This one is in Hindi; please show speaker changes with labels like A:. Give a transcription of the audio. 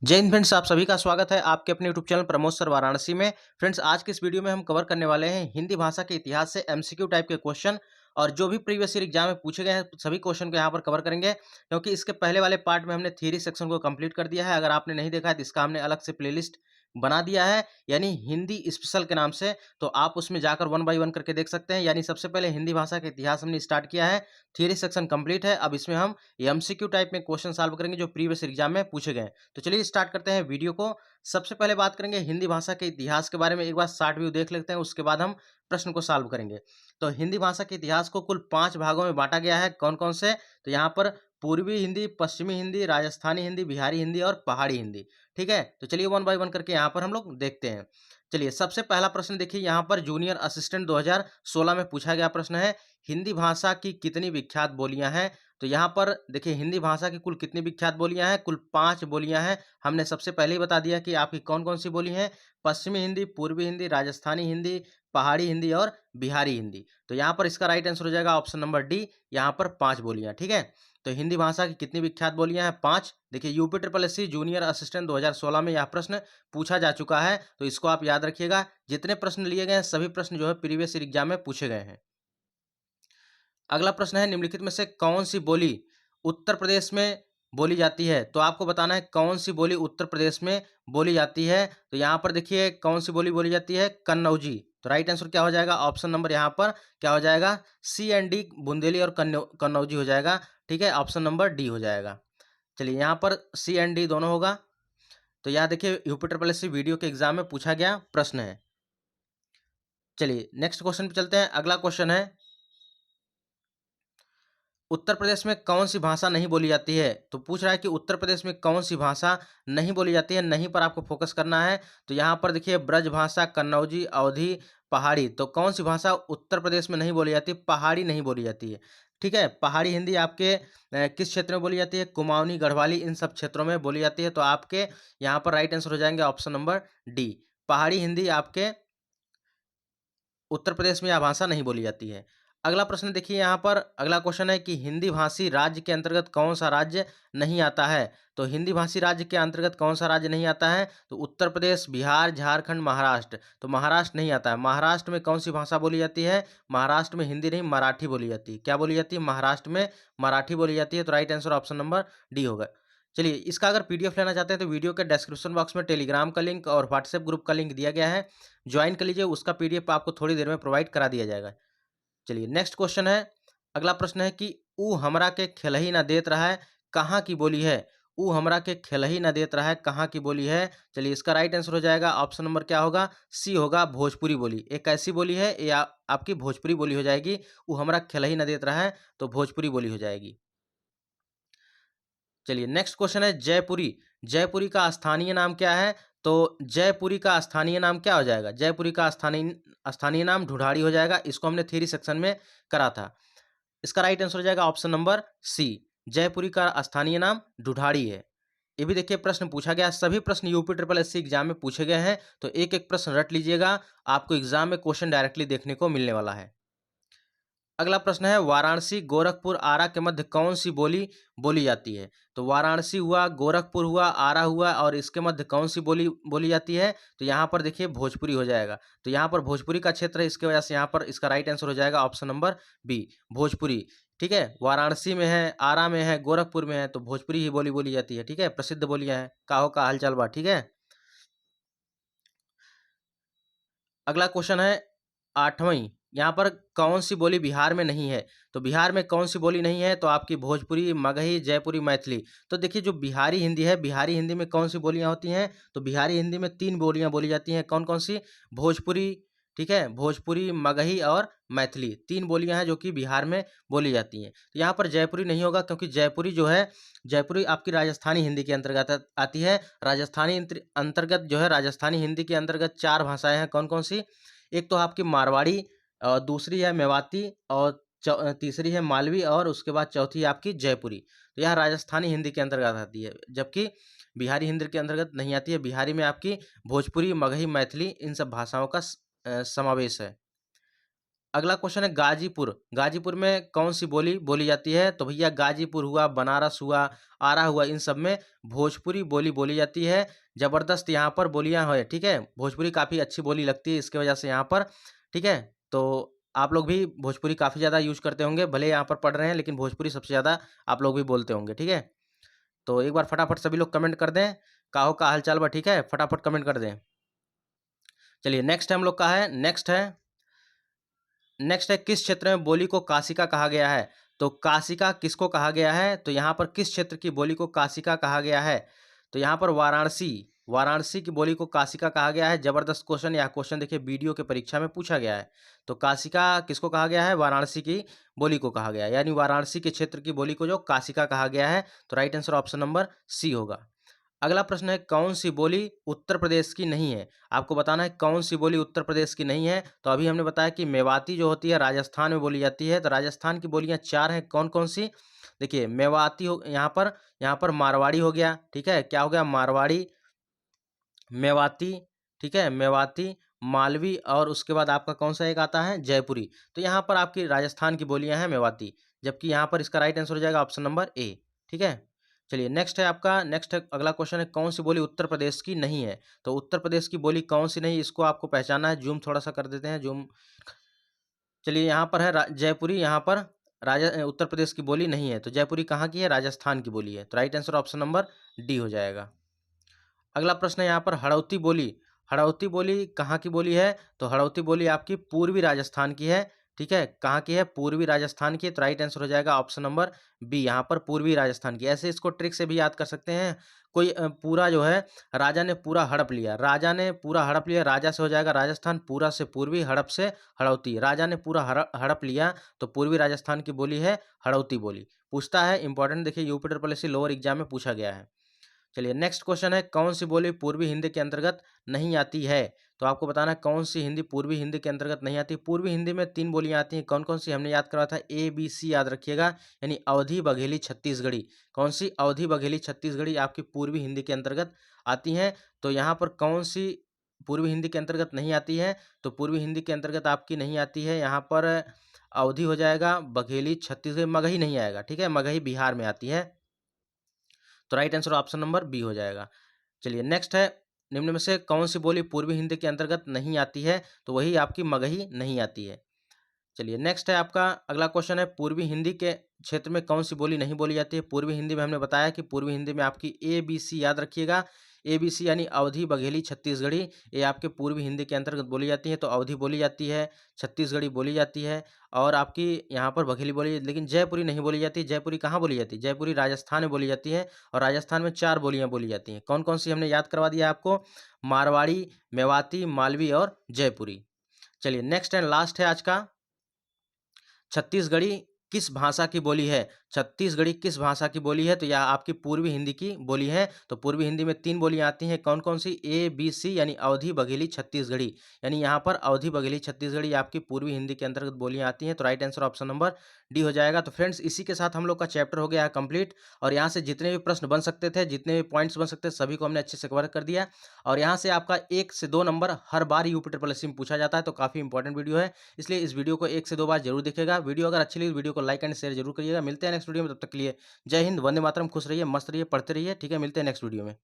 A: जय हिंद फ्रेंड्स, आप सभी का स्वागत है आपके अपने YouTube channel Pramod sir Varanasi में। फ्रेंड्स, आज के इस वीडियो में हम कवर करने वाले हैं हिंदी भाषा के इतिहास से एमसीक्यू टाइप के क्वेश्चन और जो भी प्रीवियस ईयर एग्जाम में पूछे गए हैं सभी क्वेश्चन को यहाँ पर कवर करेंगे, क्योंकि इसके पहले वाले पार्ट में हमने थ्योरी सेक्शन को कंप्लीट कर दिया है। अगर आपने नहीं देखा है तो इसका हमने अलग से प्लेलिस्ट बना दिया है, यानी हिंदी स्पेशल के नाम से। तो आप उसमें जाकर वन बाय वन करके देख सकते हैं। यानी सबसे पहले हिंदी भाषा के इतिहास हमने स्टार्ट किया है, थ्योरी सेक्शन कंप्लीट है। अब इसमें हम एमसीक्यू टाइप में क्वेश्चन सॉल्व करेंगे जो प्रीवियस एग्जाम में पूछे गए हैं। तो चलिए स्टार्ट करते हैं वीडियो को। सबसे पहले बात करेंगे हिंदी भाषा के इतिहास के बारे में। एक बार शॉर्ट व्यू देख लेते हैं, उसके बाद हम प्रश्न को सॉल्व करेंगे। तो हिंदी भाषा के इतिहास को कुल 5 भागों में बांटा गया है। कौन कौन से? तो यहाँ पर पूर्वी हिंदी, पश्चिमी हिंदी, राजस्थानी हिंदी, बिहारी हिंदी और पहाड़ी हिंदी। ठीक है, तो चलिए वन बाय वन करके यहाँ पर हम लोग देखते हैं। चलिए सबसे पहला प्रश्न देखिए, यहाँ पर जूनियर असिस्टेंट 2016 में पूछा गया प्रश्न है, हिंदी भाषा की कितनी विख्यात बोलियां हैं? तो यहाँ पर देखिए हिंदी भाषा की कुल कितनी विख्यात बोलियां हैं? कुल 5 बोलियां हैं। हमने सबसे पहले ही बता दिया कि आपकी कौन कौन सी बोली हैं। पश्चिमी हिंदी, पूर्वी हिंदी, राजस्थानी हिंदी, पहाड़ी हिंदी और बिहारी हिंदी। तो यहाँ पर इसका राइट आंसर हो जाएगा ऑप्शन नंबर डी, यहाँ पर 5 बोलियां। ठीक है, तो हिंदी भाषा की कितनी विख्यात बोलियां हैं? 5। देखिए UP triple SC junior assistant 2016 में यह प्रश्न पूछा जा चुका है, तो इसको आप याद रखिएगा। जितने प्रश्न लिए गए हैं सभी प्रश्न जो है प्रीवियस ईयर एग्जाम में पूछे गए हैं। अगला प्रश्न है, निम्नलिखित में से कौन सी बोली उत्तर प्रदेश में बोली जाती है? तो आपको बताना है कौन सी बोली उत्तर प्रदेश में बोली जाती है। तो यहाँ पर देखिए कौन सी बोली बोली जाती है? कन्नौजी। तो राइट आंसर क्या हो जाएगा? ऑप्शन नंबर यहाँ पर क्या हो जाएगा? सी एंड डी, बुंदेली और कन्नौजी हो जाएगा। ठीक है, ऑप्शन नंबर डी हो जाएगा। चलिए यहाँ पर सी एंड डी दोनों होगा। तो यहाँ देखिए यूपी ट्रिपल एससी वीडियो के एग्जाम में पूछा गया प्रश्न है। चलिए नेक्स्ट क्वेश्चन पे चलते हैं। अगला क्वेश्चन है, उत्तर प्रदेश में कौन सी भाषा नहीं बोली जाती है? तो पूछ रहा है कि उत्तर प्रदेश में कौन सी भाषा नहीं बोली जाती है। नहीं पर आपको फोकस करना है। तो यहाँ पर देखिए ब्रज भाषा, कन्नौजी, अवधी, पहाड़ी। तो कौन सी भाषा उत्तर प्रदेश में नहीं बोली जाती? पहाड़ी नहीं बोली जाती है। ठीक है, पहाड़ी हिंदी आपके किस क्षेत्र में बोली जाती है? कुमाऊनी, गढ़वाली, इन सब क्षेत्रों में बोली जाती है। तो आपके यहाँ पर राइट आंसर हो जाएंगे ऑप्शन नंबर डी, पहाड़ी हिंदी आपके उत्तर प्रदेश में यह भाषा नहीं बोली जाती है। अगला प्रश्न देखिए, यहाँ पर अगला क्वेश्चन है कि हिंदी भाषी राज्य के अंतर्गत कौन सा राज्य नहीं आता है? तो हिंदी भाषी राज्य के अंतर्गत कौन सा राज्य नहीं आता है? तो उत्तर प्रदेश, बिहार, झारखंड, महाराष्ट्र। तो महाराष्ट्र नहीं आता है। महाराष्ट्र में कौन सी भाषा बोली जाती है? महाराष्ट्र में हिंदी नहीं मराठी बोली जाती है। क्या बोली जाती है? महाराष्ट्र में मराठी बोली जाती है। तो right answer option number D होगा। चलिए इसका अगर पीडीएफ लेना चाहते हैं तो वीडियो के डिस्क्रिप्शन बॉक्स में टेलीग्राम का लिंक और व्हाट्सएप ग्रुप का लिंक दिया गया है, ज्वाइन कर लीजिए। उसका पीडीएफ आपको थोड़ी देर में प्रोवाइड करा दिया जाएगा। चलिए नेक्स्ट क्वेश्चन है। अगला प्रश्न है कि ऊ हमरा के खेलही ना देत रहा है, कहाँ की बोली है? ऊ हमरा के खेलही ना देत रहा है, कहाँ की बोली है? चलिए इसका राइट आंसर हो जाएगा ऑप्शन नंबर क्या होगा? सी होगा, भोजपुरी बोली। एक ऐसी बोली है ये आपकी भोजपुरी बोली हो जाएगी। ऊ हमरा खेलही ना देत रहा है तो भोजपुरी बोली हो जाएगी। चलिए नेक्स्ट क्वेश्चन है, जयपुरी। जयपुरी का स्थानीय नाम क्या है? तो जयपुरी का स्थानीय नाम क्या हो जाएगा? जयपुरी का स्थानीय स्थानीय नाम ढूढ़ाड़ी हो जाएगा। इसको हमने थ्योरी सेक्शन में करा था। इसका राइट आंसर हो जाएगा ऑप्शन नंबर सी, जयपुरी का स्थानीय नाम ढूढ़ाड़ी है। ये भी देखिए प्रश्न पूछा गया। सभी प्रश्न यूपी ट्रिपल एससी एग्जाम में पूछे गए हैं, तो एक एक प्रश्न रट लीजिएगा, आपको एग्जाम में क्वेश्चन डायरेक्टली देखने को मिलने वाला है। अगला प्रश्न है, वाराणसी, गोरखपुर, आरा के मध्य कौन सी बोली बोली जाती है? तो वाराणसी हुआ, गोरखपुर हुआ, आरा हुआ और इसके मध्य कौन सी बोली बोली जाती है? तो यहाँ पर देखिए भोजपुरी हो जाएगा। तो यहाँ पर भोजपुरी का क्षेत्र है, इसके वजह से यहाँ पर इसका राइट आंसर हो जाएगा ऑप्शन नंबर बी, भोजपुरी। ठीक है, वाराणसी में है, आरा में है, गोरखपुर में है, तो भोजपुरी ही बोली बोली जाती है। ठीक है, प्रसिद्ध बोलियां हैं। काहो का हालचाल बा। ठीक है, अगला क्वेश्चन है 8वां। यहाँ पर कौन सी बोली बिहार में नहीं है? तो बिहार में कौन सी बोली नहीं है? तो आपकी भोजपुरी, मगही, जयपुरी, मैथिली। तो देखिए जो बिहारी हिंदी है, बिहारी हिंदी में कौन सी बोलियां होती हैं? तो बिहारी हिंदी में 3 बोलियां बोली जाती हैं। कौन कौन सी? भोजपुरी, ठीक है, भोजपुरी, मगही और मैथिली। 3 बोलियां हैं जो कि बिहार में बोली जाती हैं। तो यहाँ पर जयपुरी नहीं होगा, क्योंकि जयपुरी जो है, जयपुरी आपकी राजस्थानी हिंदी के अंतर्गत आती है। राजस्थानी अंतर्गत जो है, राजस्थानी हिंदी के अंतर्गत 4 भाषाएं हैं। कौन कौन सी? एक तो आपकी मारवाड़ी, और दूसरी है मेवाती, और तीसरी है मालवी, और उसके बाद चौथी है आपकी जयपुरी। तो यह राजस्थानी हिंदी के अंतर्गत आती है, जबकि बिहारी हिंदी के अंतर्गत नहीं आती है। बिहारी में आपकी भोजपुरी, मगही, मैथिली इन सब भाषाओं का समावेश है। अगला क्वेश्चन है गाजीपुर। गाजीपुर में कौन-सी बोली बोली जाती है? तो भैया गाजीपुर हुआ, बनारस हुआ, आरा हुआ, इन सब में भोजपुरी बोली बोली जाती है। ज़बरदस्त यहाँ पर बोलियाँ हैं, ठीक है? भोजपुरी काफ़ी अच्छी बोली लगती है इसकी वजह से यहाँ पर, ठीक है? तो आप लोग भी भोजपुरी काफ़ी ज़्यादा यूज़ करते होंगे, भले यहाँ पर पढ़ रहे हैं लेकिन भोजपुरी सबसे ज़्यादा आप लोग भी बोलते होंगे, ठीक है? तो एक बार फटाफट सभी लोग कमेंट कर दें, काहो का हाल-चाल बा, ठीक है? फटाफट कमेंट कर दें। चलिए नेक्स्ट हम लोग का है, नेक्स्ट है किस क्षेत्र में बोली को काशिका कहा गया है? तो काशिका किसको कहा गया है? तो यहाँ पर किस क्षेत्र की बोली को काशिका कहा गया है? तो यहाँ पर वाराणसी, वाराणसी की बोली को काशिका कहा गया है। जबरदस्त क्वेश्चन, यह क्वेश्चन देखिए वीडियो के परीक्षा में पूछा गया है। तो काशिका किसको कहा गया है? वाराणसी की बोली को कहा गया है, यानी वाराणसी के क्षेत्र की बोली को जो काशिका कहा गया है। तो right answer option number C होगा। अगला प्रश्न है कौन सी बोली उत्तर प्रदेश की नहीं है? आपको बताना है कौन सी बोली उत्तर प्रदेश की नहीं है। तो अभी हमने बताया कि मेवाती जो होती है राजस्थान में बोली जाती है। तो राजस्थान की बोलियां 4 हैं, कौन-कौन सी? देखिए मेवाती हो, यहाँ पर मारवाड़ी हो गया, ठीक है? क्या हो गया? मारवाड़ी, मेवाती, ठीक है? मेवाती, मालवी और उसके बाद आपका कौन-सा एक आता है? जयपुरी। तो यहाँ पर आपकी राजस्थान की बोलियाँ हैं मेवाती, जबकि यहाँ पर इसका राइट आंसर हो जाएगा ऑप्शन नंबर ए, ठीक है? चलिए नेक्स्ट है अगला क्वेश्चन है कौन-सी बोली उत्तर प्रदेश की नहीं है? तो उत्तर प्रदेश की बोली कौन-सी नहीं, इसको आपको पहचानना है। ज़ूम थोड़ा-सा कर देते हैं, ज़ूम। चलिए यहाँ पर है जयपुरी, यहाँ पर उत्तर प्रदेश की बोली नहीं है। तो जयपुरी कहाँ की है? राजस्थान की बोली है। तो right answer option number D हो जाएगा। अगला प्रश्न है यहाँ पर हड़ौती बोली। हड़ौती बोली कहाँ की बोली है? तो हड़ौती बोली आपकी पूर्वी राजस्थान की है, ठीक है? कहाँ की है? पूर्वी राजस्थान की। तो राइट आंसर हो जाएगा ऑप्शन नंबर बी, यहाँ पर पूर्वी राजस्थान की। ऐसे इसको ट्रिक से भी याद कर सकते हैं। कोई पूरा जो है राजा ने पूरा हड़प लिया, राजा ने पूरा हड़प लिया, राजा से हो जाएगा राजस्थान, पूरा से पूर्वी, हड़प से हड़ौती। राजा ने पूरा हड़प लिया, तो पूर्वी राजस्थान की बोली है हड़ौती बोली। पूछता है, इंपॉर्टेंट, देखिए UP triple SC lower exam में पूछा गया है। चलिए नेक्स्ट क्वेश्चन है कौन सी बोली पूर्वी हिंदी के अंतर्गत नहीं आती है? तो आपको बताना है कौन सी हिंदी पूर्वी हिंदी के अंतर्गत नहीं आती। पूर्वी हिंदी में 3 बोलियां आती हैं, कौन कौन सी हमने याद करा था? ए बी सी याद रखिएगा, यानी अवधी, बघेली, छत्तीसगढ़ी। कौन सी? अवधी, बघेली, छत्तीसगढ़ी आपकी पूर्वी हिंदी के अंतर्गत आती हैं। तो यहाँ पर कौन सी पूर्वी हिंदी के अंतर्गत नहीं आती है? तो पूर्वी हिंदी के अंतर्गत आपकी नहीं आती है यहाँ पर अवधी हो जाएगा, बघेली छत्तीसगढ़ी, मगही नहीं आएगा, ठीक है? मगही बिहार में आती है। तो right answer option number B हो जाएगा। चलिए नेक्स्ट है निम्न में से कौन सी बोली पूर्वी हिंदी के अंतर्गत नहीं आती है? तो वही आपकी मगही नहीं आती है। चलिए नेक्स्ट है आपका अगला क्वेश्चन है पूर्वी हिंदी के क्षेत्र में कौन सी बोली नहीं बोली जाती है? पूर्वी हिंदी में हमने बताया कि पूर्वी हिंदी में आपकी ए बी सी याद रखिएगा। ए बी सी यानी अवधी, बघेली, छत्तीसगढ़ी, ये आपके पूर्वी हिंदी के अंतर्गत बोली जाती है। तो अवधी बोली जाती है, छत्तीसगढ़ी बोली जाती है और आपकी यहाँ पर बघेली बोली, लेकिन जयपुरी नहीं बोली जाती। जयपुरी कहाँ बोली जाती है? जयपुरी राजस्थान में बोली जाती है और राजस्थान में 4 बोलियाँ बोली जाती हैं। कौन कौन सी हमने याद करवा दिया आपको? मारवाड़ी, मेवाती, मालवी और जयपुरी। चलिए नेक्स्ट एंड लास्ट है आज का, छत्तीसगढ़ी किस भाषा की बोली है? छत्तीसगढ़ी किस भाषा की बोली है? तो यह आपकी पूर्वी हिंदी की बोली है। तो पूर्वी हिंदी में 3 बोलियाँ आती हैं, कौन-कौन सी? ए, बी, सी, यानी अवधी, बघेली, छत्तीसगढ़ी। यानी यहाँ पर अवधी, बघेली, छत्तीसगढ़ी आपकी पूर्वी हिंदी के अंतर्गत बोलियाँ आती हैं। तो right answer option number D हो जाएगा। तो फ्रेंड्स इसी के साथ हम लोग का चैप्टर हो गया है कंप्लीट और यहाँ से जितने भी प्रश्न बन सकते थे, जितने भी पॉइंट्स बन सकते थे, सभी को हमने अच्छे से कवर कर दिया और यहाँ से आपका 1 से 2 नंबर हर बार यूपी ट्रिपल एससी में पूछा जाता है। तो काफ़ी इंपॉर्टेंट वीडियो है, इसलिए इस वीडियो को 1 से 2 बार जरूर देखिएगा। वीडियो अगर अच्छी लगी, वीडियो को लाइक एंड शेयर जरूर करिएगा। मिलते हैं नेक्स्ट वीडियो में, तब तक के लिए जय हिंद, वंदे मातरम, खुश रहिए, मस्त रहिए, पढ़ते रहिए, ठीक है? मिलते हैं नेक्स्ट वीडियो में।